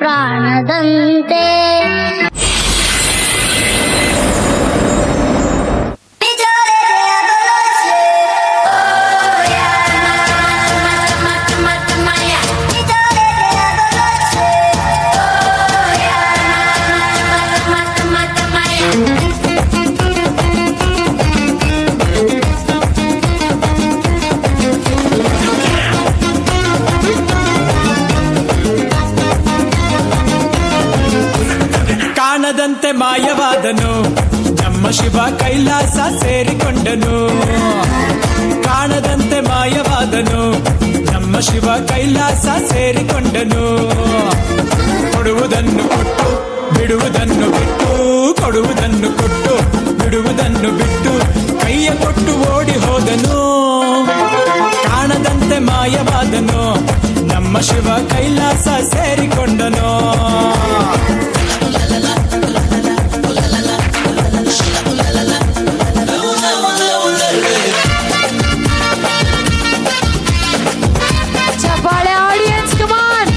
ಕಾಣದಂತೆ. ಕಾಣದಂತೆ ಮಾಯವಾದನು ನಮ್ಮ ಶಿವ ಕೈಲಾಸ ಸೇರಿಕೊಂಡನು. ಕಾಣದಂತೆ ಮಾಯವಾದನು ನಮ್ಮ ಶಿವ ಕೈಲಾಸ ಸೇರಿಕೊಂಡನು. ಕೊಡುವುದನ್ನು ಕೊಟ್ಟು ಬಿಡುವುದನ್ನು ಬಿಟ್ಟು, ಕೊಡುವುದನ್ನು ಕೊಟ್ಟು ಬಿಡುವುದನ್ನು ಬಿಟ್ಟು ಕೈಯ ಕೊಟ್ಟು ಓಡಿ ಹೋದನು. ಕಾಣದಂತೆ ಮಾಯವಾದನು ನಮ್ಮ ಶಿವ ಕೈಲಾಸ ಸೇರಿಕೊಂಡನು. ಚಪ್ಪಾಳೆ ಆಡಿಯನ್ಸ್, ಕಮಾನ್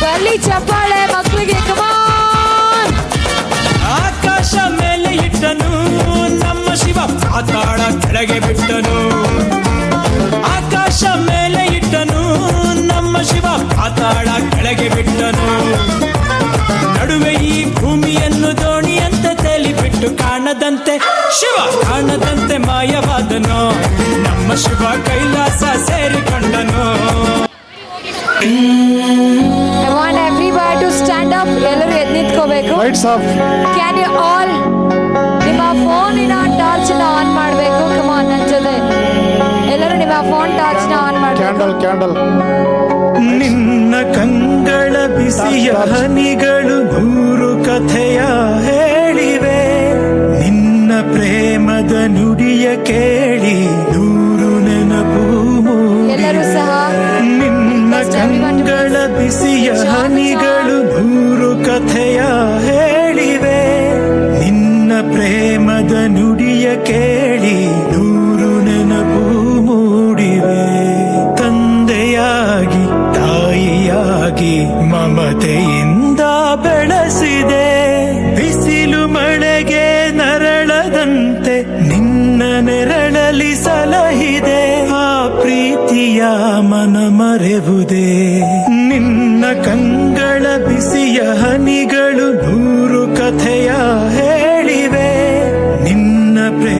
ಬರ್ಲಿ ಚಪ್ಪಾಳೆ ಮಕ್ಕಳಿಗೆ, ಕಮಾನ್. ಆಕಾಶ ಮೇಲೆ ಇಟ್ಟನು ನಮ್ಮ ಶಿವ ಪಾತಾಳ ಕೆಳಗೆ ಬಿಟ್ಟನು. ಆಕಾಶ ಮೇಲೆ ಇಟ್ಟನು ನಮ್ಮ ಶಿವ ಪಾತಾಳ ಕೆಳಗೆ ಬಿಟ್ಟನು. ನಡುವೆ ಈ ಭೂಮಿಯನ್ನು ದೋಣಿಯಂತೆ ತೇಲಿಬಿಟ್ಟು ಕಾಣದಂತೆ ಶಿವ ಕಾಣದಂತೆ ಮಾಯವಾದನು ನಮ್ಮ Shiva Kailasa ಸೇರಿಕೊಂಡನು. I want everybody to stand up. ಎಲ್ಲರೂ ಎದ್ದು ನಿಂತ್ಕೋಬೇಕು. ಕ್ಯಾನ್ ಯು ಆಲ್ ನಿಮ್ಮ ಫೋನಿನ ಟಾರ್ಚ್ ನ ಆನ್ ಮಾಡಬೇಕು. ಕಮಾನ್ ನನ್ನ ಜೊತೆ ಎಲ್ಲರೂ ನಿಮ್ಮ ಫೋನ್ ಟಾರ್ಚ್ ನ ಆನ್ ಮಾಡಬೇಕು. ಕ್ಯಾಂಡಲ್ ನಿನ್ನ ಕಂಗಳ ಬಿಸಿಯ ಹನಿಗಳು ನೂರು ಕಥೆಯ ಹೇಳಿವೆ. ನಿನ್ನ ಪ್ರೇಮದ ನುಡಿಯ ಕೇಳಿ ನೂರು ನೆನಪು ಎಲ್ಲರೂ ಸಹ ನಿನ್ನ ಕಂಗಳ ಬಿಸಿಯ ಹನಿಗಳು ನೂರು ಕಥೆಯ ಹೇಳಿವೆ. ನಿನ್ನ ಪ್ರೇಮದ ನುಡಿಯ ಕೇಳಿ ನೂರು ನೆನಪು ಮೂಡಿವೆ. ತಂದೆಯಾಗಿ ತಾಯಿಯಾಗಿ ಮಮತೆಯಿಂದ ಬೆಳೆಸಿದೆ. ಬಿಸಿಲು ಮಳೆಗೆ ನರಳದಂತೆ ನಿನ್ನ ನೆರಳಲಿ ಸಲಹಿದೆ. ಆ ಪ್ರೀತಿಯ ಮನ ಮರೆವುದೇ. ನಿನ್ನ ಕಂಗಳ ಬಿಸಿಯ ಹನಿಗಳು ನೂರು ಕಥೆಯ